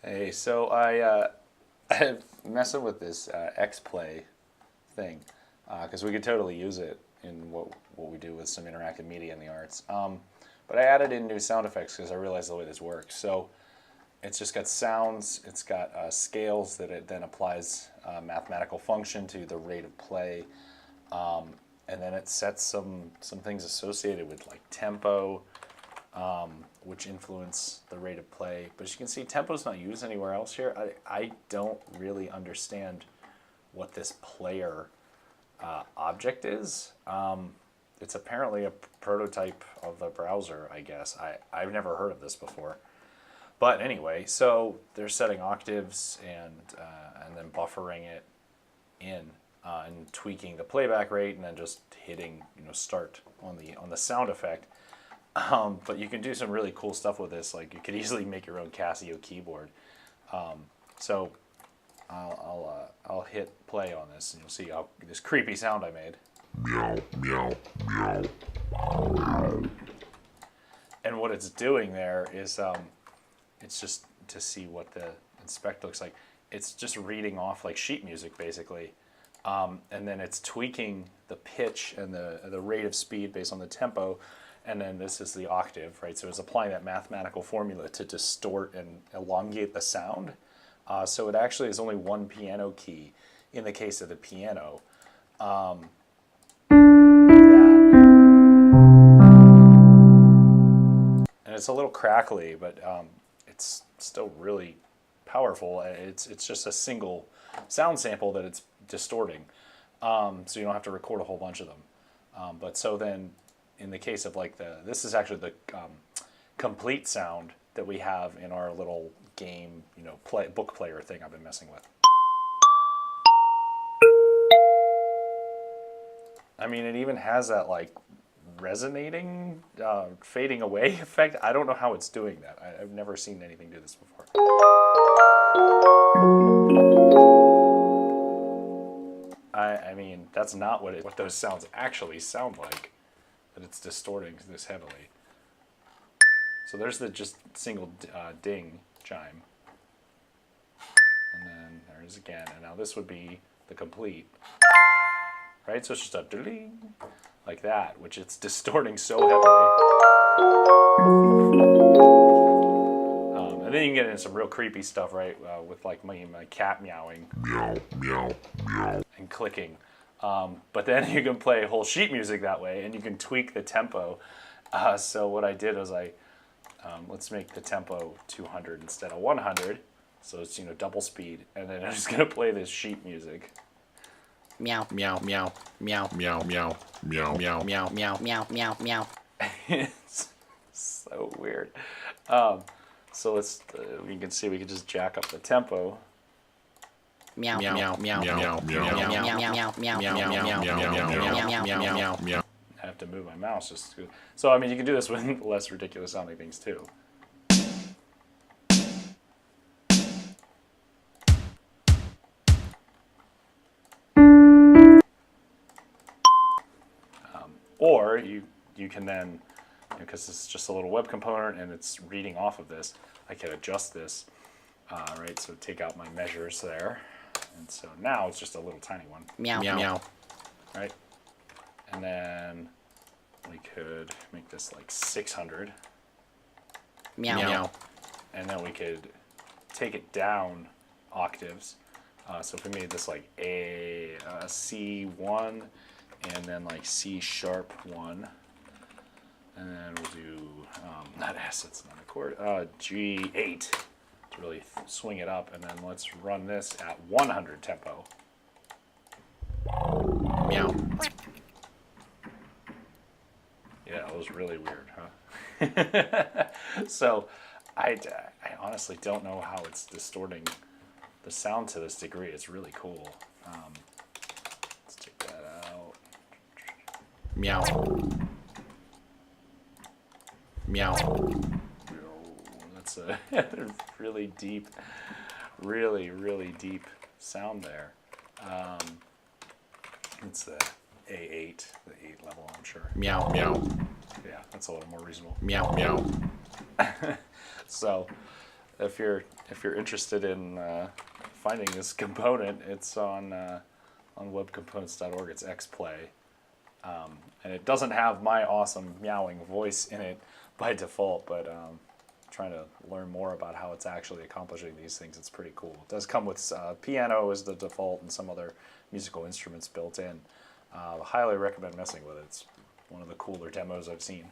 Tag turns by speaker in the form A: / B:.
A: Hey, so I'm messing with this X-Play thing because we could totally use it in what we do with some interactive media in the arts. But I added in new sound effects because I realized the way this works. So it's just got sounds, it's got scales that it then applies a mathematical function to the rate of play, and then it sets some things associated with like tempo, which influence the rate of play. But as you can see, tempo's not used anywhere else here. I don't really understand what this player object is. It's apparently a prototype of the browser, I guess. I've never heard of this before. But anyway, so they're setting octaves and then buffering it in and tweaking the playback rate, and then just hitting start on the sound effect. But you can do some really cool stuff with this. Like you could easily make your own Casio keyboard. So I'll hit play on this, and you'll see this creepy sound I made.
B: Meow, meow, meow.
A: And what it's doing there is it's just to see what the inspect looks like. It's just reading off like sheet music basically, and then it's tweaking the pitch and the rate of speed based on the tempo. And then this is the octave, right? So it's applying that mathematical formula to distort and elongate the sound. So it actually is only one piano key in the case of the piano. And it's a little crackly, but it's still really powerful. It's just a single sound sample that it's distorting. So you don't have to record a whole bunch of them. But so then, in the case of like this is actually the complete sound that we have in our little game, book player thing I've been messing with. I mean, it even has that like resonating, fading away effect. I don't know how it's doing that. I've never seen anything do this before. I mean, that's not what those sounds actually sound like. That it's distorting this heavily. So there's the just single ding chime. And then there's again. And now this would be the complete. Right? So it's just a ding like that, which it's distorting so heavily. And then you can get into some real creepy stuff, right? With like my cat meowing.
B: Meow, meow, meow.
A: And clicking. But then you can play whole sheet music that way, and you can tweak the tempo. So what I did was let's make the tempo 200 instead of 100. So it's double speed, and then I'm just gonna play this sheet music.
C: Meow, meow, meow, meow,
B: Meow, meow, meow,
C: meow, meow, meow, meow, meow, meow.
A: It's so weird. So you can see we can just jack up the tempo.
C: Meow, meow, meow, meow,
B: meow, meow,
C: meow, meow, meow, meow, meow, meow, meow, meow, meow.
A: I have to move my mouse just to, so I mean you can do this with less ridiculous sounding things too. Or you can then, because this is just a little web component and it's reading off of this, I can adjust this, right? So take out my measures there, and so now it's just a little tiny one.
C: Meow, meow.
A: Right? And then we could make this like 600.
C: Meow, meow.
A: And then we could take it down octaves. So if we made this like a C1 and then like C sharp 1, and then we'll do not S, it's not a chord, G8 to really swing it up, and then let's run this at 100 tempo.
C: Meow.
A: Yeah, it was really weird, huh? So I honestly don't know how it's distorting the sound to this degree. It's really cool. Let's check that out.
C: Meow. Meow.
A: That's a really deep, really deep sound there. It's the A8, the 8 level, I'm sure.
C: Meow, meow.
A: Yeah, that's a little more reasonable.
C: Meow, meow.
A: So if you're interested in finding this component, it's on webcomponents.org. It's xplay, and it doesn't have my awesome meowing voice in it by default, but trying to learn more about how it's actually accomplishing these things. It's pretty cool. It does come with piano as the default and some other musical instruments built in. Highly recommend messing with it. It's one of the cooler demos I've seen.